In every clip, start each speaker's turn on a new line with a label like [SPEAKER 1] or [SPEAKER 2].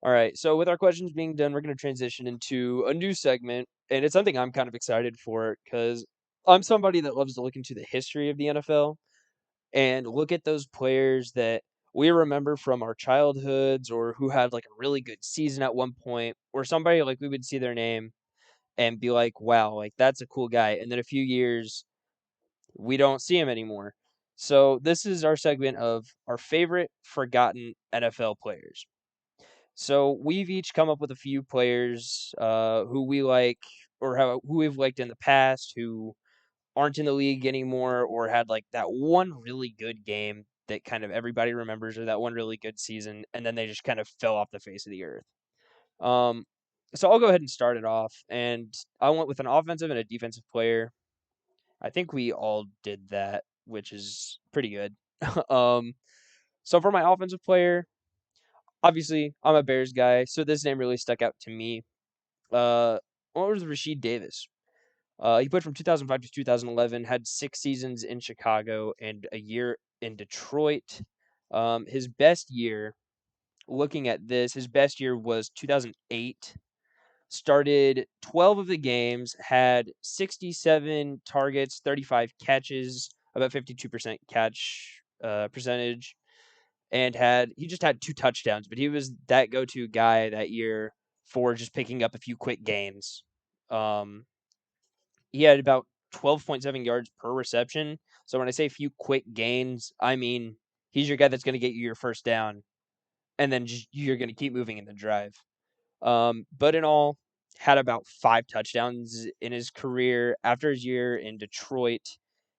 [SPEAKER 1] All right. So with our questions being done, we're going to transition into a new segment, and it's something I'm kind of excited for because I'm somebody that loves to look into the history of the NFL and look at those players that we remember from our childhoods or who had like a really good season at one point, or somebody like we would see their name and be like, "Wow, like that's a cool guy." And then a few years we don't see him anymore. So this is our segment of our favorite forgotten NFL players. So we've each come up with a few players who we like or who we've liked in the past who aren't in the league anymore or had like that one really good game that kind of everybody remembers or that one really good season and then they just kind of fell off the face of the earth. Um, so I'll go ahead and start it off, and I went with an offensive and a defensive player. I think we all did that, which is pretty good. um, so for my offensive player, obviously I'm a Bears guy, so this name really stuck out to me. Uh, what was Rasheed Davis? He played from 2005 to 2011, had 6 seasons in Chicago and a year in Detroit. His best year, looking at this, his best year was 2008. Started 12 of the games, had 67 targets, 35 catches, about 52% catch percentage, and he just had 2 touchdowns. But he was that go-to guy that year for just picking up a few quick gains. Um, he had about 12.7 yards per reception. So when I say few quick gains, I mean he's your guy that's going to get you your first down, and then you're going to keep moving in the drive. But in all, had about 5 touchdowns in his career. After his year in Detroit,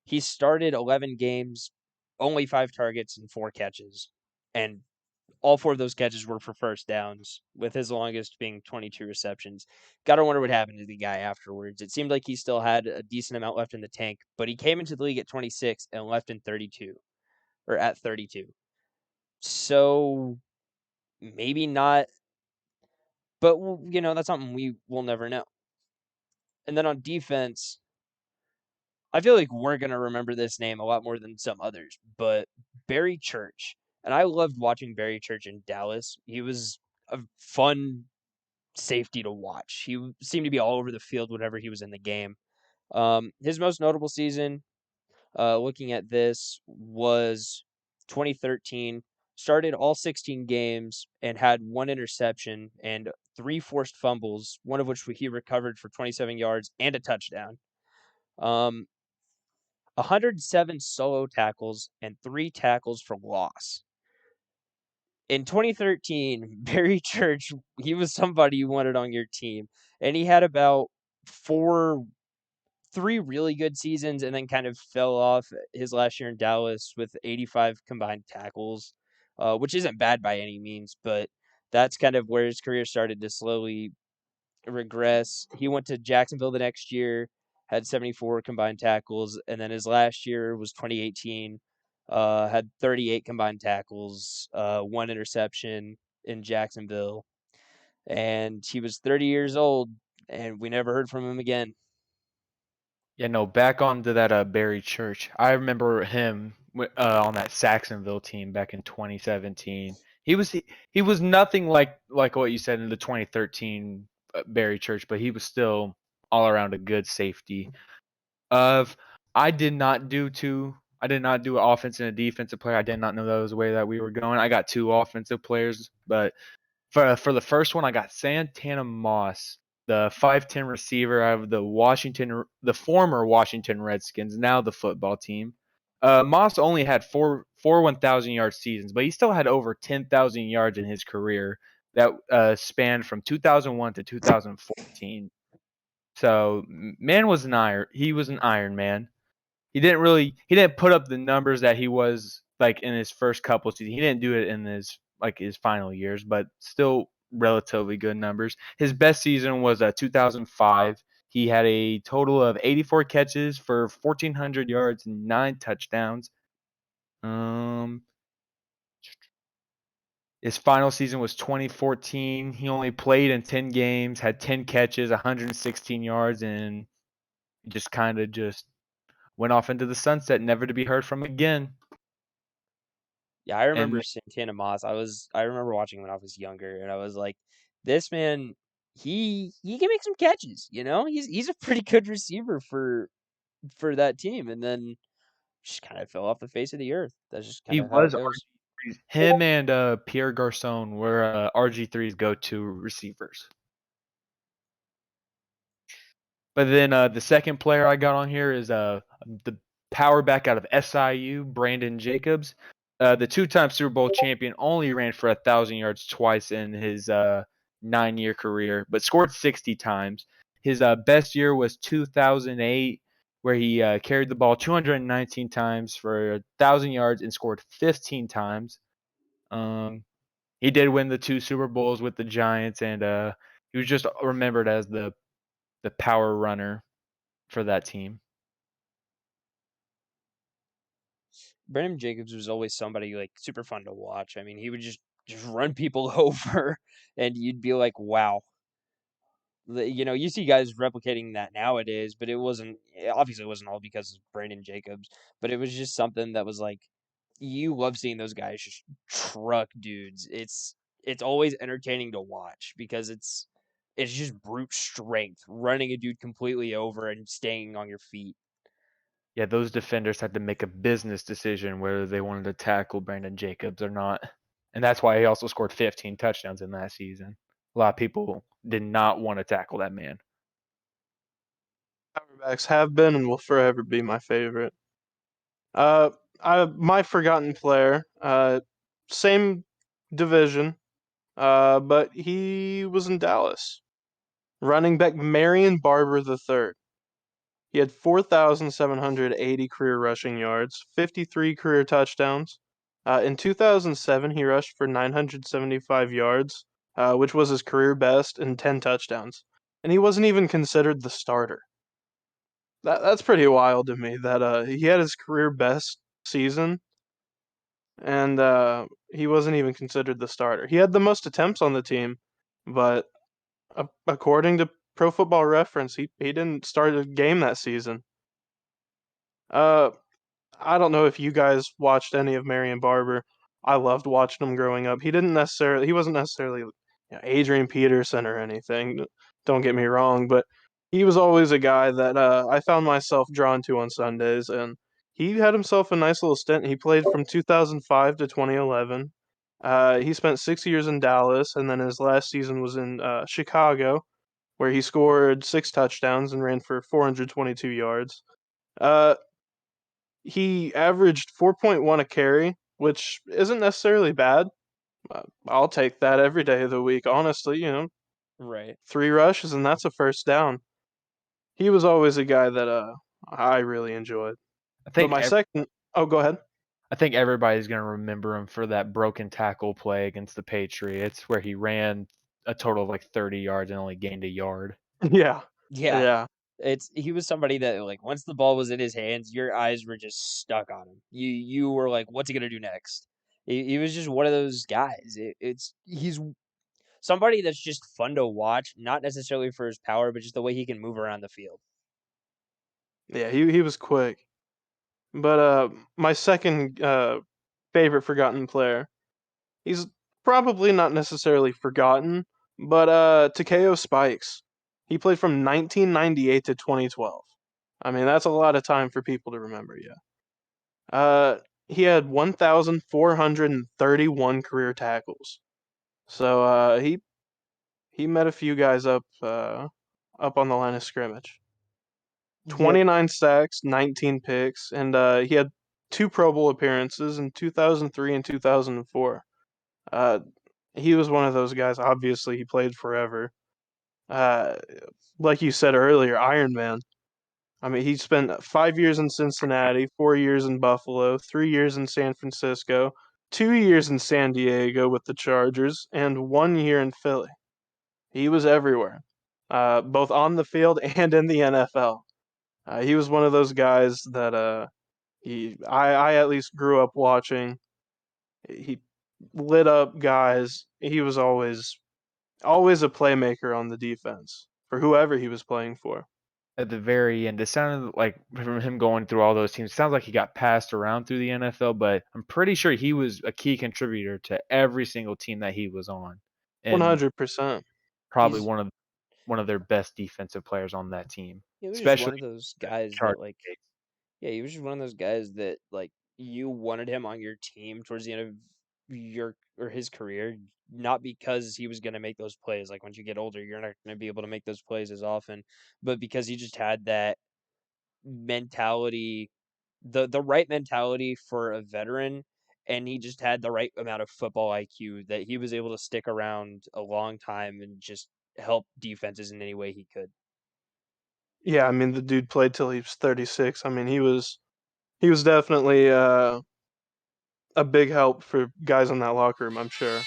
[SPEAKER 1] he started 11 games, only 5 targets and 4 catches, and all 4 of those catches were for first downs, with his longest being 22 receptions. Gotta wonder what happened to the guy afterwards. It seemed like he still had a decent amount left in the tank, but he came into the league at 26 and left in 32, or at 32. So maybe not, but that's something we will never know. And then on defense, I feel like we're gonna remember this name a lot more than some others, but Barry Church. And I loved watching Barry Church in Dallas. He was a fun safety to watch. He seemed to be all over the field whenever he was in the game. His most notable season, looking at this, was 2013. Started all 16 games and had 1 interception and 3 forced fumbles, one of which he recovered for 27 yards and a touchdown. Um, 107 solo tackles and 3 tackles for loss. In 2013, Barry Church, he was somebody you wanted on your team, and he had about 3 really good seasons, and then kind of fell off his last year in Dallas with 85 combined tackles, which isn't bad by any means, but that's kind of where his career started to slowly regress. He went to Jacksonville the next year, had 74 combined tackles, and then his last year was 2018. Had 38 combined tackles, 1 interception in Jacksonville, and he was 30 years old, and we never heard from him again.
[SPEAKER 2] Yeah, no, back onto that Barry Church. I remember him on that Saxonville team back in 2017. He was nothing like what you said in the 2013 Barry Church, but he was still all around a good safety. Of I did not do two. I did not do an offense and a defensive player. I did not know that was the way that we were going. I got 2 offensive players, but for the first one, I got Santana Moss, the 5'10" receiver out of the former Washington Redskins, now the football team. Moss only had four 1,000-yard seasons, but he still had over 10,000 yards in his career that spanned from 2001 to 2014. So man was an iron. He was an Iron Man. He didn't put up the numbers that he was like in his first couple seasons. He didn't do it in his final years, but still relatively good numbers. His best season was 2005. He had a total of 84 catches for 1,400 yards and 9 touchdowns. Um, his final season was 2014. He only played in 10 games, had 10 catches, 116 yards, and just kind of just went off into the sunset, never to be heard from again.
[SPEAKER 1] Yeah, I remember
[SPEAKER 2] And
[SPEAKER 1] Santana Moss. I remember watching when I was younger, and I was like, this man, he can make some catches. He's a pretty good receiver for that team, and then just kind of fell off the face of the earth. That's just kind
[SPEAKER 2] he
[SPEAKER 1] of how it
[SPEAKER 2] was
[SPEAKER 1] goes.
[SPEAKER 2] RG3's. Him and Pierre Garcon were RG3's go-to receivers. But then the second player I got on here is the power back out of SIU, Brandon Jacobs. The two-time Super Bowl champion only ran for 1,000 yards twice in his 9-year career, but scored 60 times. His best year was 2008, where he carried the ball 219 times for 1,000 yards and scored 15 times. He did win the 2 Super Bowls with the Giants, and he was just remembered as the power runner for that team.
[SPEAKER 1] Brandon Jacobs was always somebody like super fun to watch. I mean, he would just run people over, and you'd be like, wow. You see guys replicating that nowadays, but obviously it wasn't all because of Brandon Jacobs, but it was just something that was like you love seeing those guys just truck dudes. It's always entertaining to watch because it's just brute strength, running a dude completely over and staying on your feet.
[SPEAKER 2] Yeah, those defenders had to make a business decision whether they wanted to tackle Brandon Jacobs or not. And that's why he also scored 15 touchdowns in that season. A lot of people did not want to tackle that man.
[SPEAKER 3] Powerbacks have been and will forever be my favorite. Uh, my forgotten player, same division, but he was in Dallas. Running back Marion Barber III. He had 4,780 career rushing yards, 53 career touchdowns. In 2007, he rushed for 975 yards, which was his career best, and 10 touchdowns. And he wasn't even considered the starter. That's pretty wild to me that he had his career best season and he wasn't even considered the starter. He had the most attempts on the team, but according to Pro Football Reference, he didn't start a game that season. Uh, I don't know if you guys watched any of Marion Barber. I loved watching him growing up. He wasn't necessarily Adrian Peterson or anything. Don't get me wrong, but he was always a guy that I found myself drawn to on Sundays, and he had himself a nice little stint. He played from 2005 to 2011. He spent 6 years in Dallas, and then his last season was in Chicago, where he scored 6 touchdowns and ran for 422 yards. Uh, he averaged 4.1 a carry, which isn't necessarily bad. I'll take that every day of the week, honestly. 3 rushes and that's a first down. He was always a guy that I really enjoyed.
[SPEAKER 2] I
[SPEAKER 3] But
[SPEAKER 2] think
[SPEAKER 3] my second, oh, go ahead.
[SPEAKER 2] I think everybody's going to remember him for that broken tackle play against the Patriots where he ran a total of like 30 yards and only gained a yard.
[SPEAKER 3] Yeah,
[SPEAKER 1] Yeah.
[SPEAKER 3] yeah,
[SPEAKER 1] He was somebody that like once the ball was in his hands, your eyes were just stuck on him. You were like, what's he gonna do next? He was just one of those guys. He's somebody that's just fun to watch, not necessarily for his power, but just the way he can move around the field.
[SPEAKER 3] yeah. He was quick. But my second favorite forgotten player, he's probably not necessarily forgotten, but Takeo Spikes. He played from 1998 to 2012. I mean, that's a lot of time for people to remember. Yeah. He had 1,431 career tackles. So he met a few guys up on the line of scrimmage.
[SPEAKER 1] Yep.
[SPEAKER 3] 29 sacks, 19 picks, and he had 2 Pro Bowl appearances in 2003 and 2004. Uh, he was one of those guys. Obviously, he played forever. Uh, like you said earlier, Iron Man. I mean, he spent 5 years in Cincinnati, 4 years in Buffalo, 3 years in San Francisco, 2 years in San Diego with the Chargers, and 1 year in Philly. He was everywhere, both on the field and in the NFL. He was one of those guys that I at least grew up watching. He lit up guys. He was always a playmaker on the defense for whoever he was playing for.
[SPEAKER 2] at the very end. It sounded like from him going through all those teams, it sounds like he got passed around through the NFL, but I'm pretty sure he was a key contributor to every single team that he was on, and
[SPEAKER 3] 100%.
[SPEAKER 2] probably
[SPEAKER 1] He's
[SPEAKER 2] one of their best defensive players on that team,
[SPEAKER 1] he was just one
[SPEAKER 2] especially
[SPEAKER 1] of those
[SPEAKER 2] the
[SPEAKER 1] guys that
[SPEAKER 2] Chargers.
[SPEAKER 1] like yeah, he was just one of those guys that like you wanted him on your team towards the end of your or his career, not because he was going to make those plays. Like once you get older, you're not going to be able to make those plays as often, but because he just had that mentality, the right mentality for a veteran, and he just had the right amount of football IQ that he was able to stick around a long time and just help defenses in any way he could.
[SPEAKER 3] Yeah, I mean the dude played till he was 36. I mean he was definitely a big help for guys in that locker room, I'm sure.